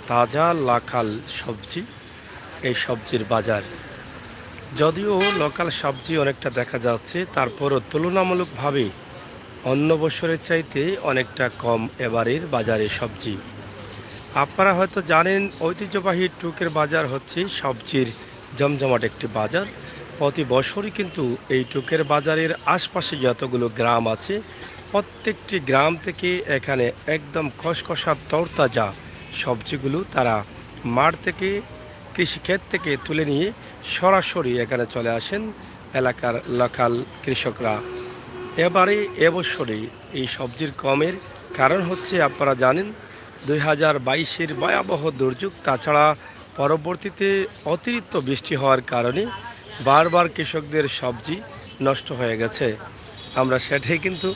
তাজা লাকাল সবজি, এই সবজির বাজার। যদিও লোকাল সবজি অনেকটা দেখা যাচ্ছে, তারপরও তুলনামূলকভাবে অন্য বছরের চাইতে অনেকটা কম এবারের বাজারে সবজি। আপনারা হয়তো জানেন, ঐতিহ্যবাহী টুকের বাজার হচ্ছে সবজির জমজমাট একটি বাজার। প্রতি বছরই কিন্তু এই টুকের বাজারের আশপাশে যতগুলো গ্রাম আছে, প্রত্যেকটি গ্রাম থেকে এখানে একদম খসখসা তরতাজা সবজিগুলো তারা মাঠ থেকে, কৃষিক্ষেত থেকে তুলে নিয়ে সরাসরি এখানে চলে আসেন এলাকার লোকাল কৃষকরা। এবারে এবছরে এই সবজির কমের কারণ হচ্ছে, আপনারা জানেন 2022-এর ভয়াবহ দুর্যোগ, তাছাড়া পরবর্তীতে অতিরিক্ত বৃষ্টি হওয়ার কারণে বারবার কৃষকদের সবজি নষ্ট হয়ে গেছে। আমরা সেটাই কিন্তু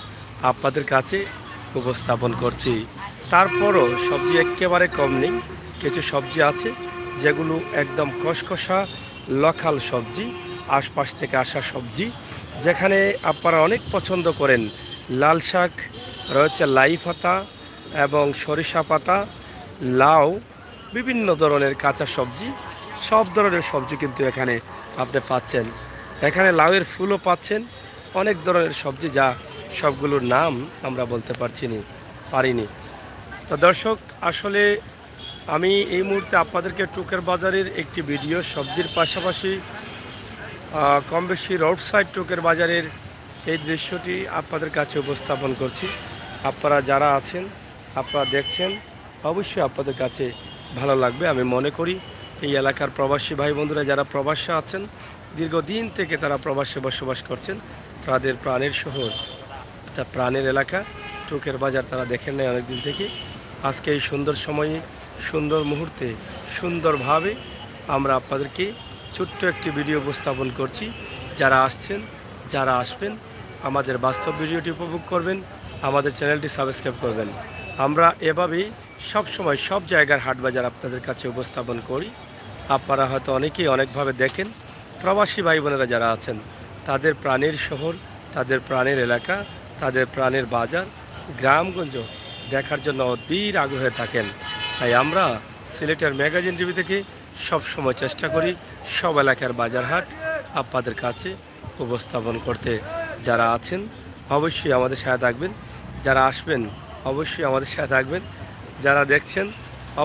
আপনাদের কাছে উপস্থাপন করছি। তারপরও সবজি একেবারে কম নেই, কিছু সবজি আছে যেগুলো একদম কষকষা লোকাল সবজি, আশপাশ থেকে আসা সবজি, যেখানে আপনারা অনেক পছন্দ করেন। লাল শাক রয়েছে, লাই পাতা এবং সরিষা পাতা, লাউ, বিভিন্ন ধরনের কাঁচা সবজি, সব ধরনের সবজি কিন্তু এখানে আপনি পাচ্ছেন। এখানে লাউয়ের ফুলও পাচ্ছেন, অনেক ধরনের সবজি, যা সবগুলোর নাম আমরা বলতে পারিনি। তো দর্শক, আসলে আমি এই মুহূর্তে আপনাদেরকে টুকের বাজারের একটি ভিডিও, সবজির পাশাপাশি কম বেশি রোড সাইড টুকের বাজারের এই দৃশ্যটি আপনাদের কাছে উপস্থাপন করছি। আপনারা যারা আছেন, আপনারা দেখছেন, অবশ্যই আপনাদের কাছে ভালো লাগবে আমি মনে করি। এই এলাকার প্রবাসী ভাই বন্ধুরা যারা প্রবাসে আছেন, দীর্ঘদিন থেকে তারা প্রবাসে বসবাস করছেন, তাদের প্রাণের শহর, তা প্রাণের এলাকা টুকের বাজার তারা দেখেন নাই অনেকদিন থেকে। আজকে এই সুন্দর সময়ে, সুন্দর মুহূর্তে, সুন্দরভাবে আমরা আপনাদেরকে ছোট্ট একটি ভিডিও উপস্থাপন করছি। যারা আসছেন, যারা আসবেন, আমাদের বাস্তব ভিডিওটি উপভোগ করবেন, আমাদের চ্যানেলটি সাবস্ক্রাইব করবেন। আমরা এভাবেই সব সময় সব জায়গার হাট বাজার আপনাদের কাছে উপস্থাপন করি। আপনারা হয়তো অনেকেই অনেকভাবে দেখেন। প্রবাসী ভাই বোনেরা যারা আছেন, তাদের প্রাণের শহর, তাদের প্রাণের এলাকা, তাদের প্রাণের বাজার, গ্রামগঞ্জ দেখার জন্য অধীর আগ্রহে থাকেন। তাই আমরা সিলেটের ম্যাগাজিন টিভি থেকে সব সময় চেষ্টা করি সব এলাকার বাজার হাট আপনাদের কাছে উপস্থাপন করতে। যারা আছেন অবশ্যই আমাদের সাথে থাকবেন, যারা আসবেন অবশ্যই আমাদের সাথে থাকবেন, যারা দেখছেন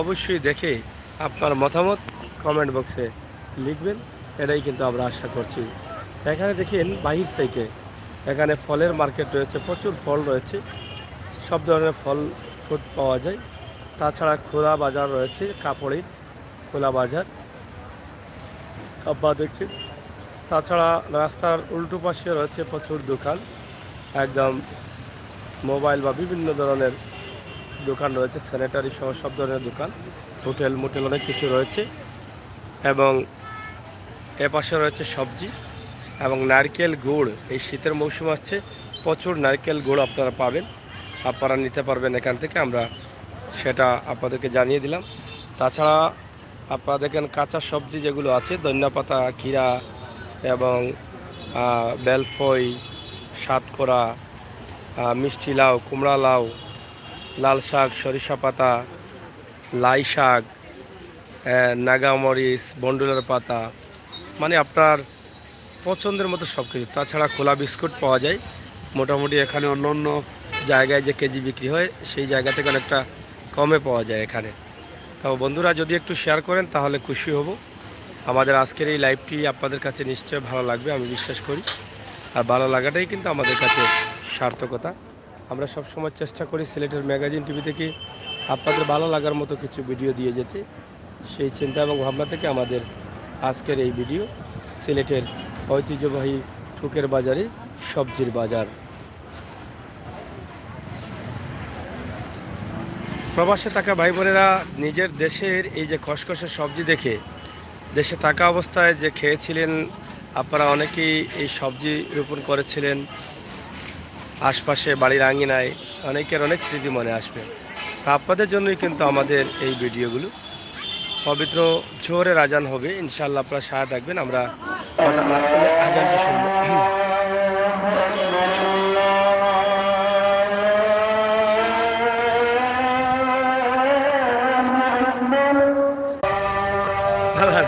অবশ্যই দেখে আপনার মতামত কমেন্ট বক্সে লিখবেন, এটাই কিন্তু আমরা আশা করছি। এখানে দেখেন বাহির সাইডে এখানে ফলের মার্কেট রয়েছে, প্রচুর ফল রয়েছে, সব ধরনের ফল ফ্রুট পাওয়া যায়। তাছাড়া খোলা বাজার রয়েছে, কাপড়ের খোলা বাজার আপনারা দেখছেন। তাছাড়া রাস্তার উল্টো পাশে রয়েছে প্রচুর দোকান, একদম মোবাইল বা বিভিন্ন ধরনের দোকান রয়েছে, স্যানিটারি সহ সব ধরনের দোকান, হোটেল মোটেল অনেক কিছু রয়েছে। এবং এপাশে রয়েছে সবজি এবং নারকেল গুড়। এই শীতের মৌসুম আসছে, প্রচুর নারকেল গুড় আপনারা পাবেন, আপনারা নিতে পারবেন এখান থেকে, আমরা সেটা আপনাদেরকে জানিয়ে দিলাম। তাছাড়া আপনারা দেখেন কাঁচা সবজি যেগুলো আছে, ধনিয়াপাতা, ক্ষীরা এবং বেলফই, সাতকরা, মিষ্টি লাউ, কুমড়া লাউ, লাল শাক, সরিষা পাতা, লাই শাক, নাগামরিচ, বন্ডুলের পাতা, মানে আপনার পছন্দের মতো সব কিছু। তাছাড়া খোলা বিস্কুট পাওয়া যায় মোটামুটি এখানে, অন্য অন্য জায়গায় যে কেজি বিক্রি হয় সেই জায়গা থেকে অনেকটা কমে পাওয়া যায় এখানে। তো বন্ধুরা যদি একটু শেয়ার করেন তাহলে খুশি হব। আমাদের আজকের এই লাইভটি আপনাদের কাছে নিশ্চয় ভালো লাগবে আমি বিশ্বাস করি, আর ভালো লাগাটাই কিন্তু আমাদের কাছে সার্থকতা। আমরা সবসময় চেষ্টা করি সিলেটের ম্যাগাজিন টিভি থেকে আপনাদের ভালো লাগার মতো কিছু ভিডিও দিয়ে যেতে। সেই চিন্তা এবং ভাবনা থেকে আমাদের আজকের এই ভিডিও, সিলেটের ঐতিহ্যবাহী টুকের বাজারে সবজির বাজার। প্রবাসে থাকা ভাই বোনেরা নিজের দেশের এই যে খসখসে সবজি দেখে, দেশে থাকা অবস্থায় যে খেয়েছিলেন, আপনারা অনেকেই এই সবজি রোপণ করেছিলেন আশপাশে বাড়ির আঙিনায়, অনেকের অনেক স্মৃতি মনে আসবে। তা আপনাদের জন্যই কিন্তু আমাদের এই ভিডিওগুলো। পবিত্র জোহরের আজান হবে, ইনশাআল্লাহ আপনারা সাথে থাকবেন, আমরা আজানটি শুনবো। মালার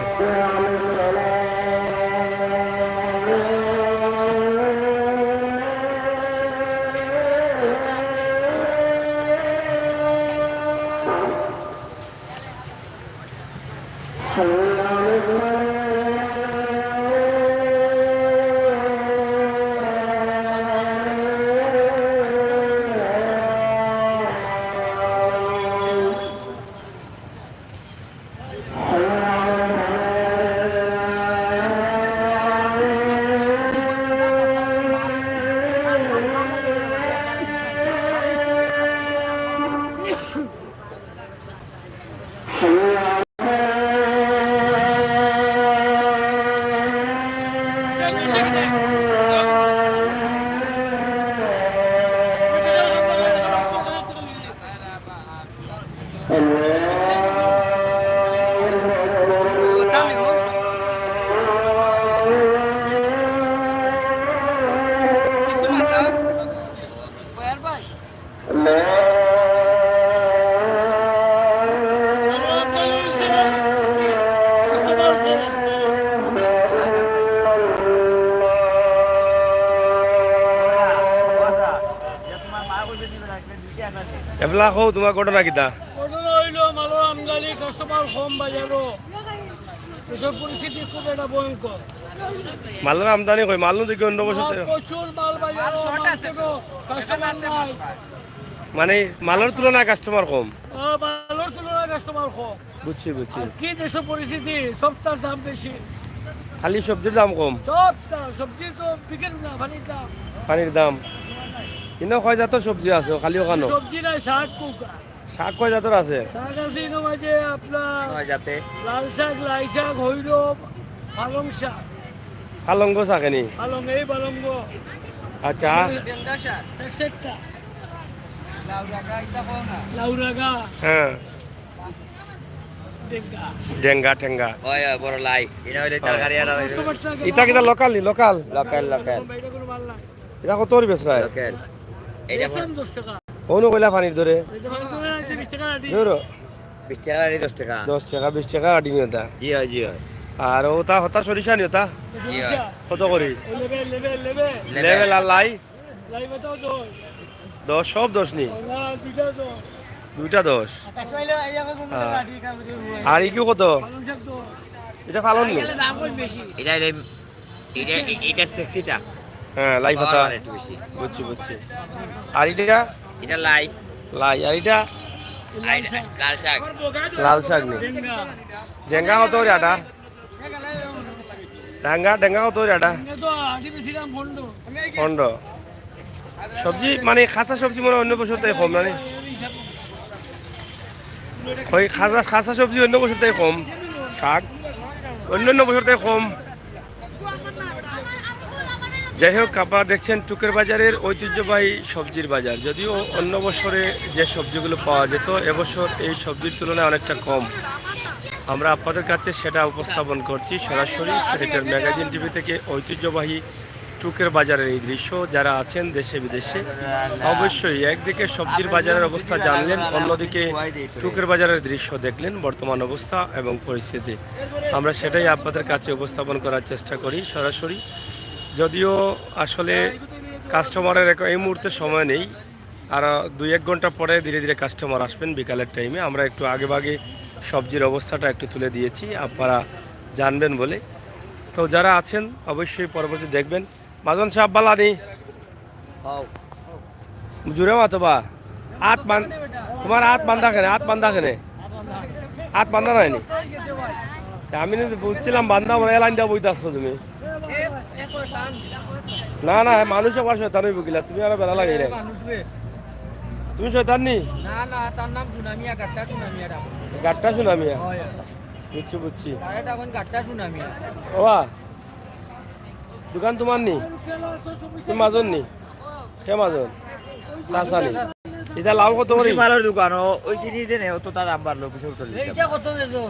এবলা কও তোমার ঘটনা কিতা? ঘটনা হইল মালের আমদানি কাস্টমার কম বাজারও এসব পরিস্থিতি খুব একটা ভয়ঙ্কর। মালের আমদানি কই মাল দেখি অন্য বছর প্রচুর মাল বাজারও কাস্টমার নাই, মানে মালের তুলনায় কাস্টমার কম। মালের তুলনায় কাস্টমার কম। বুঝছি বুঝছি। আর কি দেশের পরিস্থিতি, সবটার দাম বেশি, খালি সবজির দাম কম, সবটা সবজি তো বিক্রি না, পানির দাম। পানির দাম কিন্তু কয় জাতের সবজি আছে খালি ওখানে? সবজি নাই, শাক কুকা শাক কয় জাতের আছে? শাক আছে ইনো মাঝে আপনার লাল শাক, লাই শাক, হৈরব, পালং শাক। পালঙ্গ শাকেনি? পালং, এই পালঙ্গ। আচ্ছা শাকসেটটা লাউরাগা, হ্যাঁ ডেঙ্গা। ডেঙ্গা ঠেঙ্গা বড় লাই এটা হইলে তরকারি আর ইটা কিটা লোকাল নি? লোকাল লোকাল লোকাল বাইরে কোনো মাল নাই। এটা কত করে বেচরায়? লোকাল এটা বেচলাম 10 টাকা। অনু কইলা পানির ধরে এই যে মাল করে আনতে 20 টাকা আটি। ধরো 20 টাকা আর 10 টাকা 10 টাকা 20 টাকা আটি নিতা। জি হয় জি হয় আর ওটা হতা সরিষা নিতা সরিষা কত করে? ওই লেবে লেভেল আর লাই লাই বাতাও তো 10 সব 10 নি? না দুইটা তো দুইটা 10। আর ই কি কত? পালং শাক তো এটা ফালন নি? দাম কই বেশি। এটা এটা এটা সেক্সিটা হ্যাঁ লাই পাতা, আর একটু বেশি বুঝছি বুঝছি। আর এটা এটা লাই লাই, আর এটা আর এটা লাল শাক লাল শাক নি? ডেঙ্গা ডেঙ্গা কত করে আটা? ডেঙ্গা কত করে আটা? ডেঙ্গা তো আটি বেশি দাম বন্ধ। 15। সবজি মানে খাসা সবজি মনে হয় অন্য বছর থেকে কম না নি? ওই খাসা সবজি অন্য বছর থেকে কম, শাক অন্য বছর থেকে কম। যাই হোক, আপনারা দেখছেন টুকের বাজারের ঐতিহ্যবাহী সবজির বাজার। যদিও অন্য বছরে যে সবজিগুলো পাওয়া যেত, এবছর এই সবজির তুলনায় অনেকটা কম। আমরা আপনাদের কাছে সেটা উপস্থাপন করছি সরাসরি সিলেটের ম্যাগাজিন টিভি থেকে। ঐতিহ্যবাহী টুকের বাজারের এই দৃশ্য, যারা আছেন দেশে বিদেশে অবশ্যই একদিকে সবজির বাজারের অবস্থা জানলেন, অন্যদিকে টুকের বাজারের দৃশ্য দেখলেন, বর্তমান অবস্থা এবং পরিস্থিতি। আমরা সেটাই আপনাদের কাছে উপস্থাপন করার চেষ্টা করি সরাসরি। যদিও আসলে কাস্টমারের এই মুহূর্তে সময় নেই, আর 2-1 ঘন্টা পরে ধীরে ধীরে কাস্টমার আসবেন বিকালের টাইমে। আমরা একটু আগেভাগে সবজির অবস্থাটা একটু তুলে দিয়েছি আপনারা জানবেন বলে। তো যারা আছেন অবশ্যই পরবর্তী দেখবেন। মাজন সাহেব বালানি জুড়ে মাতো বা হাত বান, তোমার হাত বান্ধা কেনে? হাত বান্ধা কেনে? হাত বান্ধা নাইনি? আমি বুঝছিলাম বান্ধা মানে এলাইন দেওয়া বইতে আসছো তুমি। না না, মানুষ আবার শয়তান হইব গিলা, তুমি আরো বেলা লাগাই না। তুমি শয়তান নি? না না, তার নাম সুনামিয়া, গাট্টা সুনামিয়া। গাট্টা সুনামিয়া? বুঝছি বুঝছি। গাট্টা সুনামিয়া। ওয়া দোকান তোমার নি? তুমি মাজন নি? সে মাজন চাচা নি? এটা লাভ কত করে? মালের দোকান ওই চিনি দেনে তো তার দাম বাড়লো 75। এইটা কত বেচো?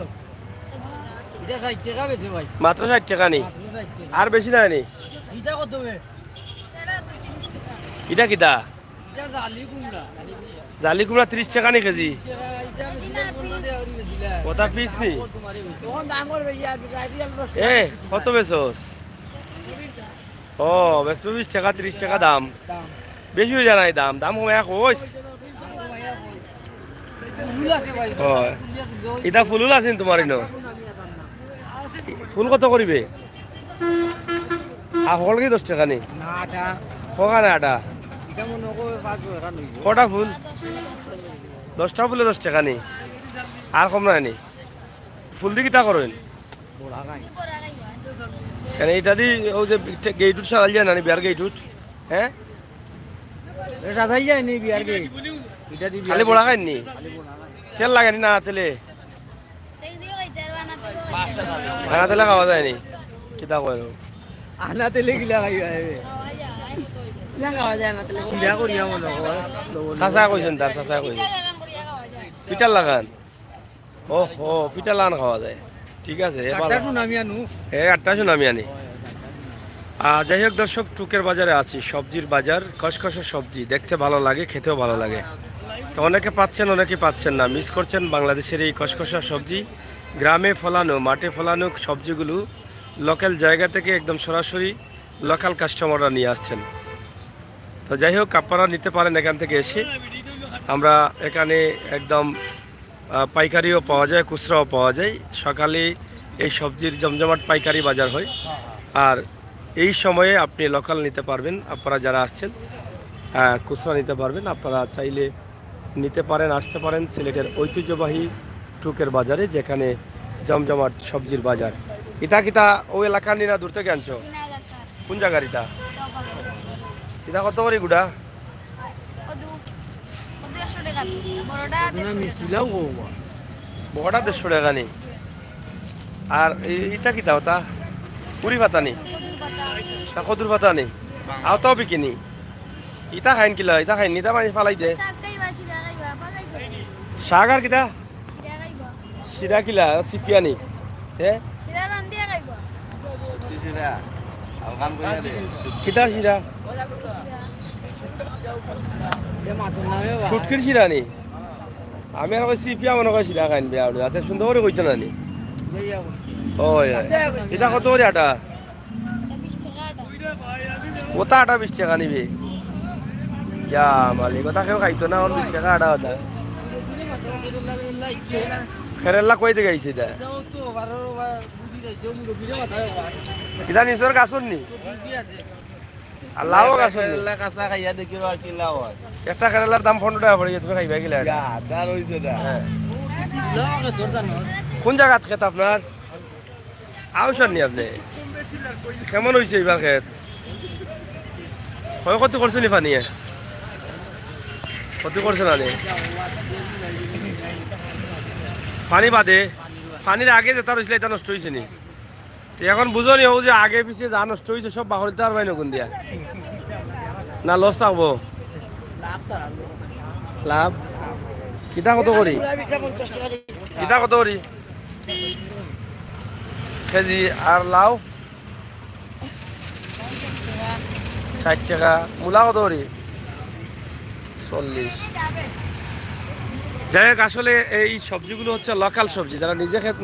এটা 60 টাকা বেচে ভাই। মাত্র 60 টাকা নি? আর বেশি নাই নি? এটা কত বে? এটা কিটা? এটা জালি কুমড়া জালি কুমড়া 30 টাকা নি কেজি এটা বেশিলাম বন্ধ দেয়া করি বেশিলাম কটা পিস নি তখন দাম করবে ইয়ার রাইফেল 10 এ কত বেচোস ও বেশ 20 টাকা 30 টাকা দাম দাম বেশি হয়ে যায় না এই দাম দাম কমে কইস ফুল আছে ভাই হয় এটা ফুলুল আছেন তোমার ইনো ফুল কত করিবে আর হল কি 10 টাকা নি না আটা কখা না আটা এটা মনে করে 5 টাকা লইব কটা ফুল 10টা ফুলে 10 টাকা নি আর কম নাই নি ফুল দি কিতা করেন বড়া গাই কেন এটা দি ও যে গেট উঠ সাজাল যায় না নি বিয়ার গেট উঠ হ্যাঁ এটা যাই যায় নি বিয়ার গে এটা দি খালি বড়া খাই নি তেল লাগে নি না তেলে না তেলে খাওয়া যায় নি কিতা কয় আনা তেলে গিলা খাই আইবে না খাওয়া যায় না তেলে সিধা করিয়া মনে হয় চাচা কইছেন তার চাচা কইছেন পিঠার লাগান ও হো পিঠার লাগান খাওয়া যায় ঠিক আছে কাটা শুনামি আনু আটটা শুন আমি আনি যাই হোক দর্শক টুকের বাজারে আছি সবজির বাজার খসখসে সবজি দেখতে ভালো লাগে খেতেও ভালো লাগে তো অনেকে পাচ্ছেন অনেকে পাচ্ছেন না মিস করছেন বাংলাদেশের এই খসখসা সবজি গ্রামে ফলানো মাঠে ফলানো সবজিগুলো লোকাল জায়গা থেকে একদম সরাসরি লোকাল কাস্টমাররা নিয়ে আসছেন তো যাই হোক আপনারা নিতে পারেন এখান থেকে এসে আমরা এখানে একদম পাইকারিও পাওয়া যায় খুচরাও পাওয়া যায় সকালে এই সবজির জমজমাট পাইকারি বাজার হয় আর এই সময়ে আপনি লোকাল নিতে পারবেন আপনারা যারা আসছেন খুচরা নিতে পারবেন আপনারা চাইলে নিতে পারেন আসতে পারেন সিলেটের ঐতিহ্যবাহী টুকের বাজারে যেখানে জমজমাট সবজির বাজার ইটা কিতা ওই এলাকার নিনা দূর থেকে আনছো কোন জায়গার ইটা ইটা কত করে গুড়া মিষ্টিলাও গোবা বড়টা 150 টাকা নি আর ইটা কিতা ওটা পুরি পাতা নি তা কদুর পাতা নি আও তাও বিকিনি ইটা খাইন কিলা ইটা খাইন নিতা মানে ফালাই দে শাক আর কিতা শিরা কিলা সিফিয়ানি তে কিতার শিরা শুটকির শিরা নি আমি আর কই সিফিয়া মনে কই শিরা খাইন বিয়া যাতে সুন্দর করে কইতে না নি ওই এটা কত করে আটা ওটা আটা 20 টাকা নিবি ইয়া মালিক ওটা কেউ খাইতো না 20 টাকা আটা ওটা খেরেল্লা কই থেকে আইছে এটা এটা নিজের গাছর নি আর লাউ গাছর নি কাঁচা খাইয়া দেখি কি লাভ হয় একটা খেরেলার দাম 15 টাকা পড়ে তুমি খাইবা গেলে তার হইছে না হ্যাঁ কোন জায়গাত খেত আপনার আউসার নি আপনি কেমন হয়েছে এবার খেত ক্ষয় ক্ষতি করছে নি পানিয়ে ক্ষতি করছে না নি পানি বাদে পানির আগে যেটা রয়েছিল এটা নষ্ট হয়েছে নি তো এখন বুঝো নি যে আগে পিছিয়ে যা নষ্ট হয়েছে সব বাহরিতে আর পাই নকুন দিয়া না লস থাকবো লাভ কিতা কত করি কিতা কত করি কেজি আর লাউ 60 টাকা মূলা কত করি 40 যাই হোক আসলে এই সবজিগুলো হচ্ছে লোকাল সবজি যারা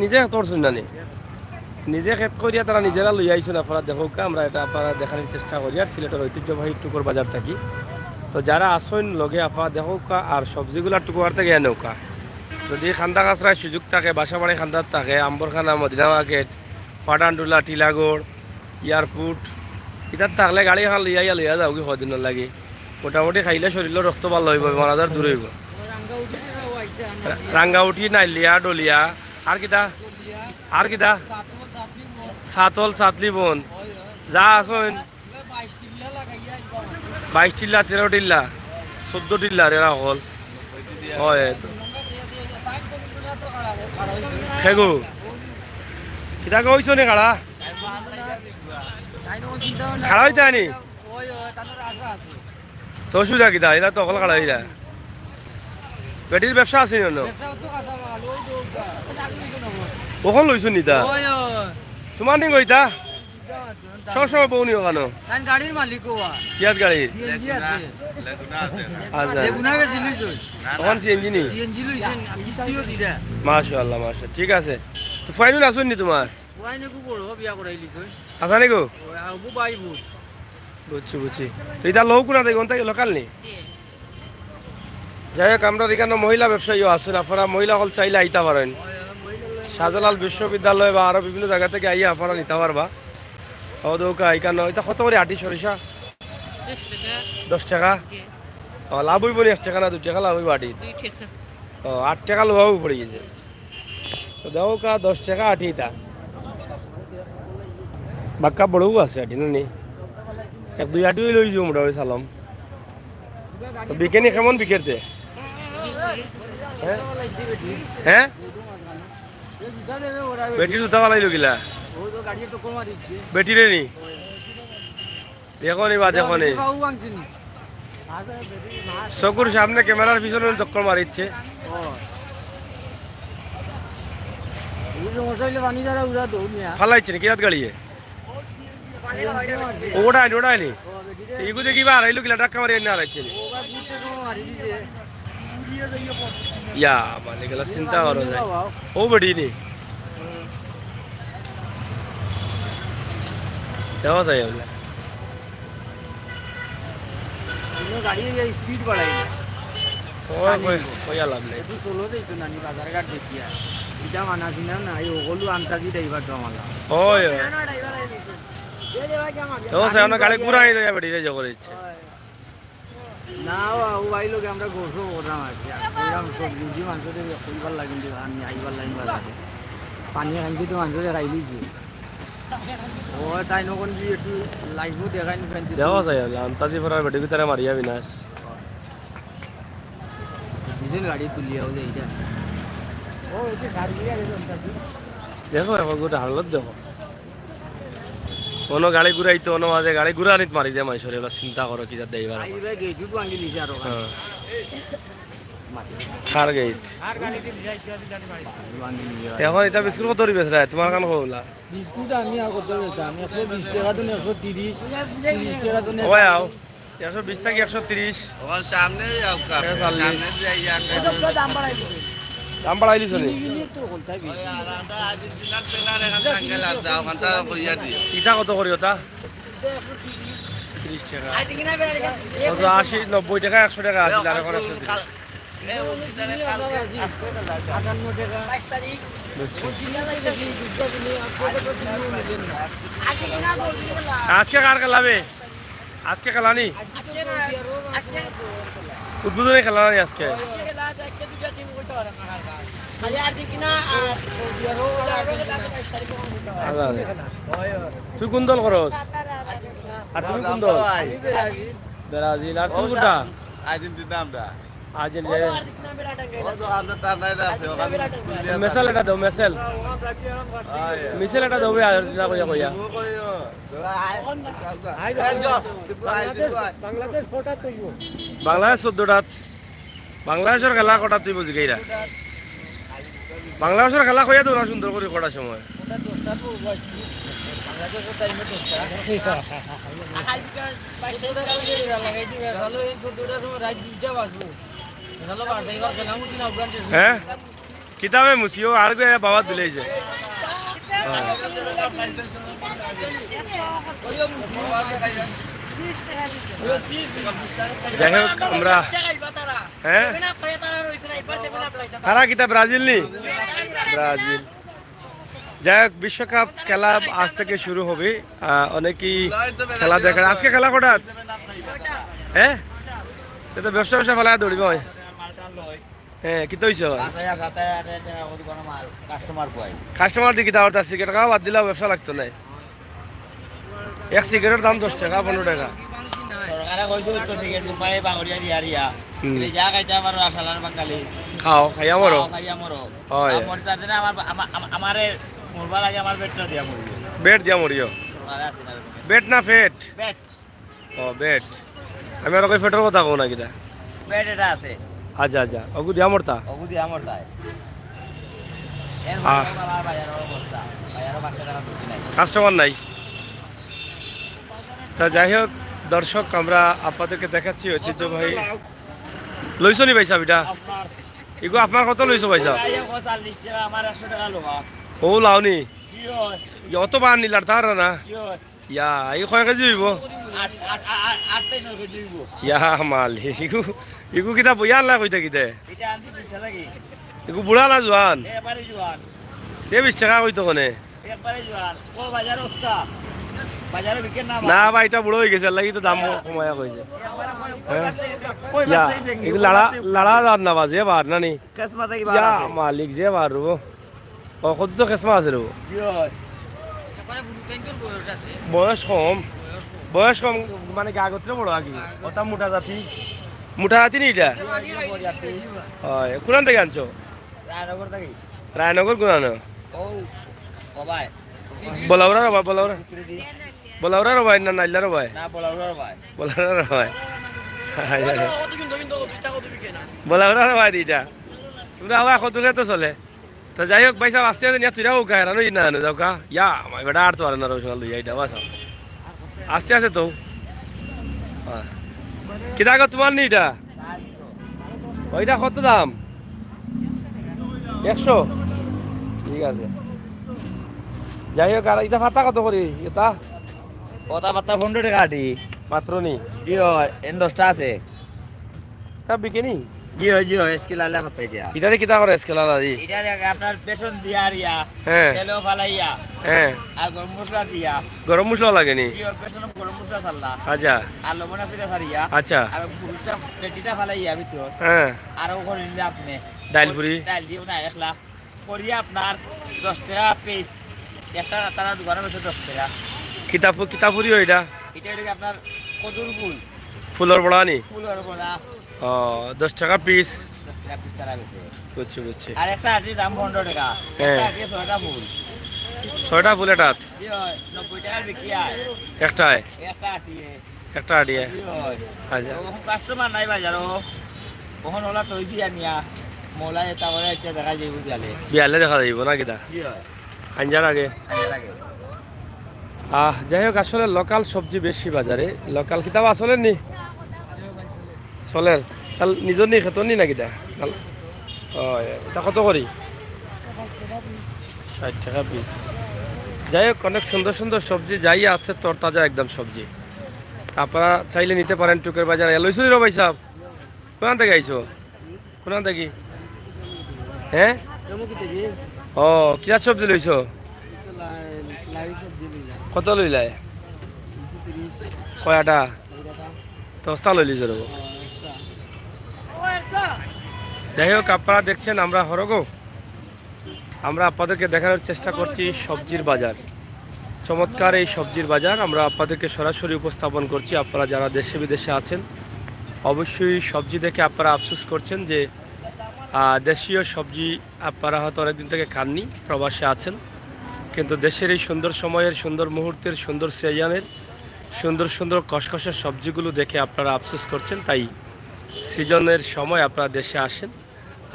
নিজে তোরছেন না নিজে ক্ষেত করিয়া তারা নিজেরা লই আইসুন আপনারা দেখুক আমরা এটা আপনারা দেখানোর চেষ্টা করি আর সিলেটের ঐতিহ্যবাহী টুকুর বাজার থাকি তো যারা আসেন লগে আপনারা দেখুক আর সবজিগুলা টুকুয়ার থেকে এনেওকা যদি খান্দা কাছরায় সুযোগ থাকে বাসাবাড়ি খান্দার থাকে আম্বরখানা মদিনা মার্কেট ফাটানটুলা টিলাগড় এয়ারপোর্ট ইতার থাকলে গাড়ি খান লইয়া যাও কি কদিন লাগে মোটামুটি খাইলে শরীরের রক্ত ভালো হইব বেমার আজার দূর হইব রাঙ্গাউটি নাইলিয়া ডলিয়া আর কিতা সাতল সাতলি বন যা আসেন 22 টিল্লা 13 টিল্লা 14 টিল্লা এরা হল হয় খেগু কিতা কইছো নি খাড়া খাড়া হইতে আনি তো অসুবিধা কিতা এটা তো অকল খাড়া হইলা বেটির ব্যবসা আছে নি ওখন লইছো নিতা তোমার নি কইতা সবসময় বউনি ওখানো তাই গাড়ির মালিক ওয়া কিয়াত গাড়ি সিএনজি আছে আচ্ছা লেগুনা গেছিলি তুই তখন সিএনজি নি সিএনজি লইছেন কিস্তিও দিরা মাশাআল্লাহ মাশাআল্লাহ ঠিক আছে তো ফাইনুল আসুন নি তোমার ওয়াই নাকু বড় বিয়া করাইলি তুই আসা নি গো ও আবু বাইবু বুঝছি বুঝছি তো এটা লোক না দেখুন তাই লোকাল নি যাই হোক আমরা এখানে মহিলা ব্যবসায়ীও আছেন আপনারা মহিলা হল চাইলে আইতে পারেন শাহজালাল বিশ্ববিদ্যালয় বা আরো বিভিন্ন জায়গা থেকে আইয়া আপনারা নিতে পারবা ও দৌকা এখানে এটা কত করে আটি সরিষা 10 টাকা ও লাভ হইব নি 1 টাকা না 2 টাকা লাভ হইব আটি ও 8 টাকা লোহাও পড়ে গেছে তো দৌকা 10 টাকা আটিটা বাক্কা বড়ও আছে আটি না নি 1-2 আটি লই যাও মোটামুটি সালাম তো বিকেনি কেমন বিকেরতে হ্যাঁ বেটি জুতা বানাইলো গিলা বেটি রে নি দেখো নি বা দেখো নি চকুর সামনে ক্যামেরার পিছনে চক্কর মারিচ্ছে ফালাইছে নাকি রাত গাড়িয়ে ওটাই নি ওটাই নি এগু দেখি বা হারাইলো গিলা টাক্কা মারি এনে হারাইছে নি ইয়া মানে গেলা চিন্তা করা যায় ও বেটি নি দেওয়া যায় বলে গাড়ি স্পিড বাড়াই কইয়া লাভ নাই একটু চলো যাইতো নানি বাজার ঘাট দেখিয়া এটা মানা ছিলাম না এই ওগুলো আনতাজি ড্রাইভার জমালা ওই তো সামনে গাড়ি ঘুরাই দেয় বেটি রে জগর ইচ্ছে না ও ভাই লোক আমরা গোসো ওরাম আছে ওরাম সবজি মাংসতে কইবার লাগিন দি আমি আইবার লাইন বাজারে পানি খাইছি তো মাংসতে খাইলিছি ও তাই নকন দি একটু লাইভও দেখাইনি ফ্রেন্ড দেওয়া যায় বলে আন্তাজি পড়ার বেটি ভিতরে মারিয়া বিনাশ ডিজেল গাড়ি তুলিয়াও যে এইটা ও এই গাড়ি দেখো এখন গোটা হালত দেখো কোনো গাড়ি ঘুরাইতো অন্য মাঝে গাড়ি ঘুরানিত মারি যায় মাইসরে এবার চিন্তা করো কি দেয় এবার আইবা গেটু ভাঙি দিছে আর হ্যাঁ খার গেট ভাঙি নিয়ে এখন এটা বিস্কুট কত দিবে রে তোমার কান কইলা বিস্কুট আমি আর কত দিতাম 120 টাকা তো 130 30 টাকা তো ওই আও 120 থেকে 130 ওখান সামনে যাও সামনে যাইয়া দাম বাড়াইলিছ নি তো কোনটাই বেশি আর্জেন্টিনার প্লেয়ার এখান থেকে দাও ওখানটা কইয়া দিও ইটা কত করি ওটা 30 টাকা কত 80 90 টাকা 100 টাকা আছে আর এখন 130 আজকে কার খেলাবে আজকে খেলানি উদ্বোধনী খেলা নাই আজকে তুই কোন দল করস আর তুমি কোন দল ব্রাজিল আর তুই কোনটা আর্জেন্টিনা আমরা আর্জেন্টিনা ও তো আমরা টানাইরা আছে ওখানে মেসেল এটা দাও মেসেল মিসেল এটা দাও আর্জেন্টিনা কইয়া কইয়া বাংলাদেশ ফোটা তুই বাংলাদেশ 14টাত বাংলাদেশের খেলা কটা তুই বুঝি গেইরা বাংলাদেশের খেলা কইয়া দাও না সুন্দর করে কটার সময় ওটা 10টা তো বাংলাদেশের টাইমে 10টা লাগাই দিবে ভালো এই 14টার সময় রাত 2টা বাজবো ভালো বারসাইবার খেলা মুটি না আফগান হ্যাঁ কিতাবে মুসিও আর গে বাবা দিলেই যে যাই হোক আমরা হ্যাঁ কারা কিতা ব্রাজিল নি ব্রাজিল যাই হোক বিশ্বকাপ খেলা আজ থেকে শুরু হবে অনেকেই খেলা দেখার আজকে খেলা কটা হ্যাঁ এটা ব্যবসা ব্যবসা ফেলা দৌড়িব হ্যাঁ কি তৈছ কাস্টমার দিকে দাওয়ার তার সিগারেট খাওয়া বাদ দিলেও ব্যবসা লাগতো না এক সিগারেটের দাম 10 টাকা 15 টাকা সরকারে কইতো তো টিকেট পাই বাঙড়িয়া দিয়ারিয়া এই যা খাইতে আমার আসালার বাঙালি খাও খাইয়া মরো খাইয়া মরো হয় আমার তাতে আমার আমারে মরবার আগে আমার পেটটা দিয়া মরিও বেড দিয়া মরিও সরকারে আছে না বেড না ফেট পেট ও বেড আমি আর কই ফেটের কথা কও না কিটা পেট এটা আছে আচ্ছা আচ্ছা ওগু দিয়া মরতা ওগুদি আমার তাই এর আহ। বাজার বাজারের অবস্থা বাজারের বাচ্চা টাকা দুটি নাই কাস্টমার নাই তা যাই হোক দর্শক, আমরা আপনাদেরকে দেখাচ্ছি ঐতিহ্যবাহী। লইছো নি ভাই সাহেব এটা? আপনার এগো আপনার কত লইছো ভাই সাহেব? 40 টাকা, আমার 100 টাকা লোবা। ও লাউনি কি হয়? অত বার নিলার তার না কি হয়? ইয়া এই কয় কেজি হইব? আট তাই নয় কেজি হইব। ইয়া মাল ইগু ইগু কিতা বইয়া আল্লাহ কইতা কিতে? এটা আনছি 20 টাকা। ইগু বুড়া না জোয়ান? একবারে জোয়ান, তে 20 টাকা কইতো কোনে? একবারে জোয়ান। ও বাজার অবস্থা, বাজারে বিকেন না। না ভাই এটা বুড়ো হয়ে গেছে, আল্লাহ তো দাম কমায়া কইছে। কই ইয়া বাজারে এগু লাড়া লাড়া জান না বাজে বার না নি? কেসমা থেকে ইয়া বাজার আছে। মালিক যে বার রবো ও কত তো কেসমা আছে রবো। কি হয়? বয়স কম, বয়স কম মানে গাগত্রে বড় আগে ওটা মোটা জাতি, মোটা জাতি নি এটা? হয় কোরআন থেকে আনছো? রায়নগর থেকে। রায়নগর কোরআন ও ও ভাই, বলাউরা রবাই, বলাউরা বলাউরা রবাই না নাইলা রবাই? না বলাউরার ভাই। বলাউরা রবাই, বলাউরা রবাই দিটা তোমরা আবার কত তো চলে। তো যাই হোক ভাই সাহেব আস্তে আস্তে নিয়ে তুইরাও গায়ে রানো না যাও কা ইয়া আমার বেটা আর তো আর না রোশন লইয়া এটা বাস আস্তে আস্তে তো কিতা গো তোমার নি এটা? ওইটা কত দাম? 100? ঠিক আছে। যাই হোক আর এটা ফাতা কত করি এটা? কথা বার্তা 15 টাকা আটি। মাত্র নি জি হয়, এন 10টা আছে। তা বিকেনি জি হয়, স্কিল আলা কথা এটা। ইটারে কিতা করে স্কেলা দাদি? এটা আপনার বেসন দিয়া রিয়া, হ্যাঁ তেলও ফালাইয়া, হ্যাঁ আর গরম মশলা দিয়া। গরম মশলা লাগেনি? জি হয়, বেসন গরম মশলা সারলা, আচ্ছা আর লবণ আছে সারিয়া, আচ্ছা আর ফুলটা পেটিটা ফালাইয়া ভিতর, হ্যাঁ আর করে নিলে আপনি ডাইল পুরি ডাল দিও না একলা করিয়া আপনার 10 টাকা পিস। একটা তারা দোকানে বেশি 10 টাকা। কিতাপুরি ওইটা এটা হচ্ছে আপনার কদুর ফুল, ফুলর বড়া নি? ফুলের গোড়া। ও 10 টাকা পিস। 10 টাকা পিস তারা বেশি। বুঝছি বুঝছি। আর একটা আটির দাম 15 টাকা। হ্যাঁ। একটা আটির 6টা ফুল। 6টা ফুল এটাত? কি হয়, 90 টাকার বিক্রি হয় একটায়? একটা আটিয়ে। একটা আড়িয়ে? কি হয়, আচ্ছা ওখন কাস্টমার নাই বাজারও, ওখন ওলা তৈ দিয়া নিয়া মোলা এটা করে এটা দেখা যাইব বিয়ালে। বিয়ালে দেখা যাইব না কিতা কি হয়, আঞ্জার আগে? আগে আগে যাই হোক আসলে লোকাল সবজি বেশি বাজারে। লোকাল কিতাব আসলে নি চলের তাল নিজর নি খেতর নি না কিতা? এটা কত করি? 60 টাকা পিস। যাই হোক অনেক সুন্দর সুন্দর সবজি যাই আছে তরতাজা একদম সবজি, আপনারা চাইলে নিতে পারেন। টুকের বাজারে লইছো রে ভাই সাহেব? কোন থেকে আইছো? কোন থেকে? হ্যাঁ ও কিরা সবজি লইছো? কত লইলাই? কয়টা? 10টা লই লিছো রে। যাই হোক আপনারা দেখছেন আমরা হরগো, আমরা আপনাদেরকে দেখানোর চেষ্টা করছি সবজির বাজার, চমৎকার এই সবজির বাজার আমরা আপনাদেরকে সরাসরি উপস্থাপন করছি। আপনারা যারা দেশে বিদেশে আছেন অবশ্যই সবজি দেখে আপনারা আফসোস করছেন যে দেশীয় সবজি আপনারা হয়তো অনেকদিন থেকে খাননি, প্রবাসে আছেন, কিন্তু দেশের এই সুন্দর সময়ের, সুন্দর মুহূর্তের, সুন্দর সিজনের সুন্দর সুন্দর কসকসে সবজিগুলো দেখে আপনারা আফসোস করছেন। তাই সিজনের সময় আপনারা দেশে আসেন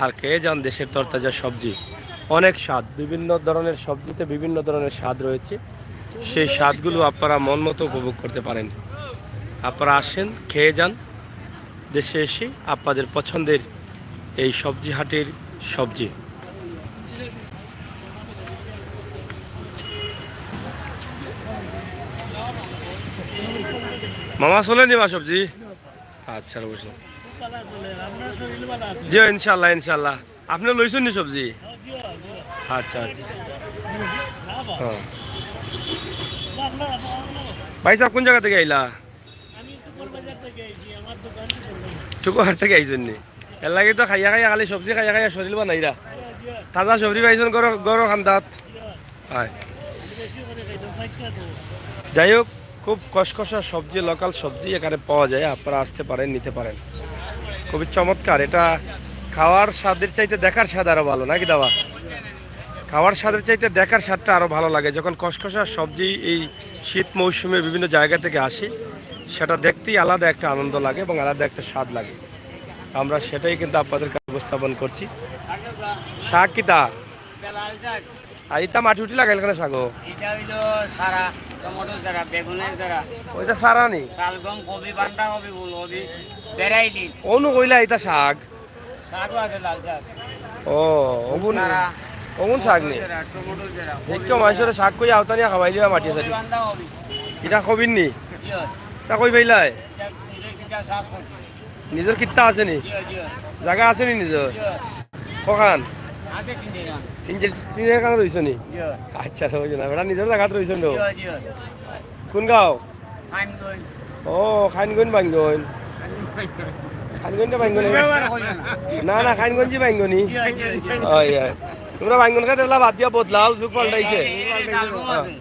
আর খেয়ে যান দেশের তরতাজা সবজি। অনেক স্বাদ, বিভিন্ন ধরনের সবজিতে বিভিন্ন ধরনের স্বাদ রয়েছে, সেই স্বাদগুলো আপনারা মন মতো উপভোগ করতে পারেন। আপনারা আসেন, খেয়ে যান দেশে এসে আপনাদের পছন্দের এই সবজি হাটের সবজি। মামা চলে নিবা সবজি? আচ্ছা বুঝলাম। জি ইনশাল্লাহ ইনশাল্লাহ। আপনি লইছেন নি সবজি? আচ্ছা আচ্ছা হ্যাঁ। ভাই সাহেব কোন জায়গা থেকে আইলা? টুকুহার থেকে আইছেন নি? এর লাগে তো খাইয়া খাইয়া খালি সবজি খাইয়া খাইয়া শরীর বানাইরা। তাজা সবজি পাইছেন গরো খান্দাত। হয় যাই হোক খুব কসকসা সবজি, লোকাল সবজি এখানে পাওয়া যায়, আপনারা আসতে পারেন, নিতে পারেন। খুবই চমৎকার। এটা খাওয়ার স্বাদের চাইতে দেখার স্বাদ আরো ভালো নাকি দাবা? খাওয়ার স্বাদের চাইতে দেখার স্বাদটা আরো ভালো লাগে। যখন কসকসা সবজি এই শীত মৌসুমে বিভিন্ন জায়গা থেকে আসে, সেটা দেখতেই আলাদা একটা আনন্দ লাগে এবং আলাদা একটা স্বাদ লাগে। আমরা সেটাই কিন্তু আপনাদের কাছে উপস্থাপন করছি। শাক কিতা লাল শাক আর ইতা মাটি উঠি লাগাইল কেন শাগো এটা হইলো সারা টমেটোর দ্বারা বেগুনের দ্বারা ওইটা সারা নি শালগম কবি বান্ডা কবি ফুলকবি ভ্যারাইটি অনু কইলা ইতা শাক শাকও আছে লাল শাক ও ওগুন সারা ওগুন শাক নি টমেটোর দ্বারা দেখো মানুষের শাক কই আওতানিয়া খাওয়াই দিবা মাটি আছে কবি বান্ডা কবি এটা কবির নি জিও তা কই পাইলাই এটা নিজের পিঠা শ্বাস করছি নিজের কিত্তা আছে নি জিও জিও জায়গা আছে নি নিজের জিও কখান আছে তিনটে গান তিন জায়গা রইছ নি জিও আচ্ছা রইছ না বেটা নিজের জায়গাত রইছ নো জিও জিও কোন গাঁও খাইন গই ও খাইনগঞ্জ বাঙ্গন খাইনগঞ্জ বাঙ্গন ব্যবহার কইও না না না খাইনগঞ্জি বাঙ্গনি জিও জিও জিও ওই ওই তোমরা বাঙ্গন খাতে বাদ দিয়া বদলাও যুগ পাল্টাইছে শালগম আছে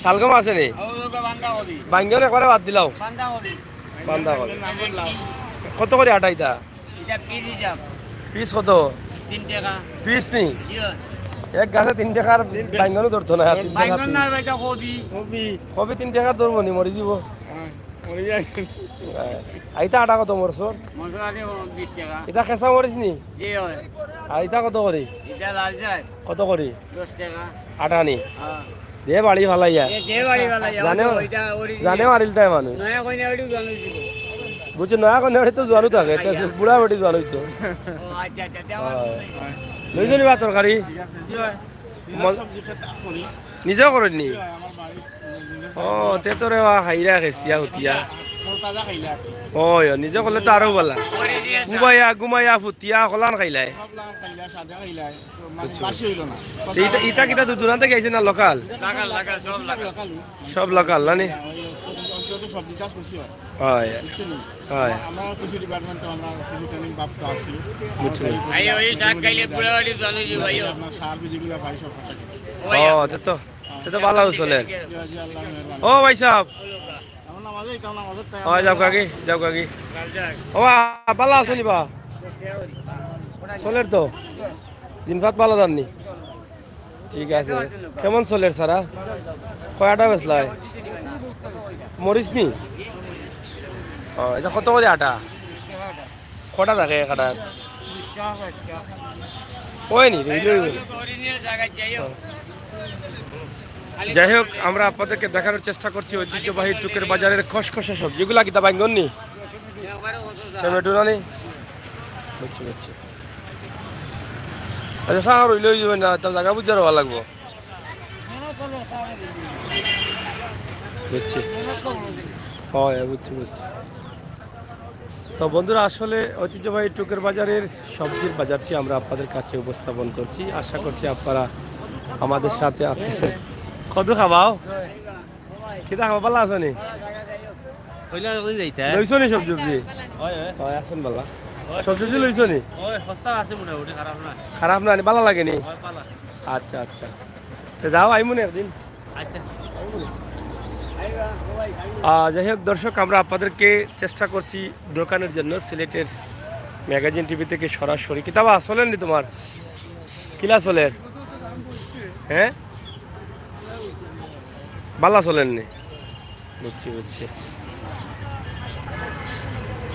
শালগম আছে নি ও লোক বান্ডা কবি বাঙ্গন একবারে বাদ দিলাও বান্ডা কবি বান্দা করে কত করে আটাইতা এটা পিস হিসাব পিস কত 3 টাকা পিস নি জিও এক গাছে 3 টাকার বাঙ্গনও ধরতো না 3 টাকা বাইগন না এটা কবি কবে 3 টাকার ধরবো নি মরি যাব আইতা আটা কত মরছো মশলা দিয়ে 20 টাকা এটা খেসা মরিস নি জি হয় আইতা কত করে এটা লাল যায় কত করে 10 টাকা আটা নি হ্যাঁ দে বাড়ি ভালাইয়া এ যে বাড়ি वाला জানেও এটা অরিজিনাল জানে মারিল তাই মানুষ নয়া কইনা এডু জানো দিল বুঝছো নয়া কোন তো জোয়ানো থাকে বুড়া বটি জোয়ানো তো ও আচ্ছা আচ্ছা দেওয়া লইছো নি বা তরকারি জি হয় নিজেও করেন নি ও তে তো রে খাইরা খেসিয়া হতিয়া ওই নিজে করলে তো আরো বলা গুমাইয়া গুমাইয়া ফুটিয়া কলান খাইলাই ইটা কিটা দূরান্ত থেকে আইছে না লোকাল লাগাল লাগাল সব লাগাল সব লোকাল না নি সবজি চাষ করছি হয় হয় আমরা কৃষি ডিপার্টমেন্টে আমরা কৃষি ট্রেনিং প্রাপ্ত আছি বুঝছো ভাই ওই শাক খাইলে পুরো বাড়ি জানো জি ভাই আপনার সার বীজগুলো ভাই সব ও তে তো ভালো চলে ও ভাই সাহেব এখন আমাদের কারণ আমাদের ও যাও কাকি ও ভালো আছে নি বা চলের তো দিন ভাত ভালো জাননি ঠিক আছে কেমন চলের সারা কয়টা বেসলাই মরিস নি ও এটা কত করে আটা কটা থাকে কাটা ওই নি অরিজিনাল জায়গা যাইও যাই হোক আমরা আপনাদেরকে দেখানোর চেষ্টা করছি ঐতিহ্যবাহী টুকের বাজারের খসখসে সবজি যেগুলা কিতা বাইঙ্গন নি টমেটো না নি বুঝছি আচ্ছা সার রইলে যাবেন না তো জায়গা বুঝার ভালো লাগবো বুঝছি হয় বুঝছি তো বন্ধুরা আসলে ঐতিহ্যবাহী টুকের বাজারের সবজির বাজারটি আমরা আপনাদের কাছে উপস্থাপন করছি আশা করছি আপনারা আমাদের সাথে আছেন কত খাবাও কিতা খাবা পালা আছো নি লইছো নি সবজি হয় আসেন বালা সবজি লইছো নি খারাপ না ভালো লাগে নি আচ্ছা আচ্ছা তো যাও আইমুন একদিন যাই হোক দর্শক আমরা আপনাদেরকে চেষ্টা করছি দোকানের জন্য সিলেটের ম্যাগাজিন টিভি থেকে সরাসরি কিতাবা চলেন নি তোমার কিলা চলের হ্যাঁ বালা চলেন নি বুঝছি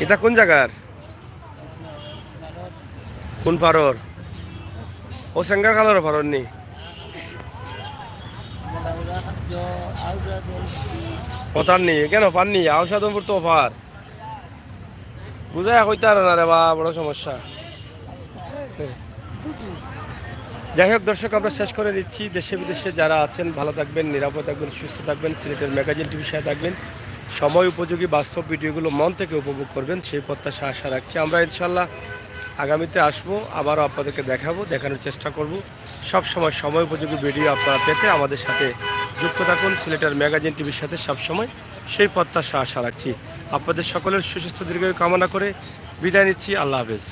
এটা কোন জায়গার কোন ফারর ও সেঙ্গার কালোর ফারর নি কথার নি কেন পাননি আউসাদমপুর তো অফার বুঝায় কইতে আর না রে বা বড় সমস্যা যাই হোক দর্শক আমরা শেষ করে দিচ্ছি দেশে বিদেশে যারা আছেন ভালো থাকবেন নিরাপদ থাকবেন সুস্থ থাকবেন সিলেটের ম্যাগাজিন টিভির সাথে থাকবেন সময় উপযোগী বাস্তব ভিডিওগুলো মন থেকে উপভোগ করবেন সেই প্রত্যাশা আশা রাখছি আমরা ইনশাল্লাহ আগামীতে আসবো আবারও আপনাদেরকে দেখানোর চেষ্টা করব সব সময় উপযোগী ভিডিও আপনারা পেতে আমাদের সাথে যুক্ত থাকুন সিলেটের ম্যাগাজিন টিভির সাথে সবসময় সেই প্রত্যাশা আশা রাখছি আপনাদের সকলের সুস্বাস্থ্য দীর্ঘায়ু কামনা করে বিদায় নিচ্ছি আল্লাহ হাফেজ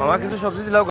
আমার কিছু সবজি দিলাও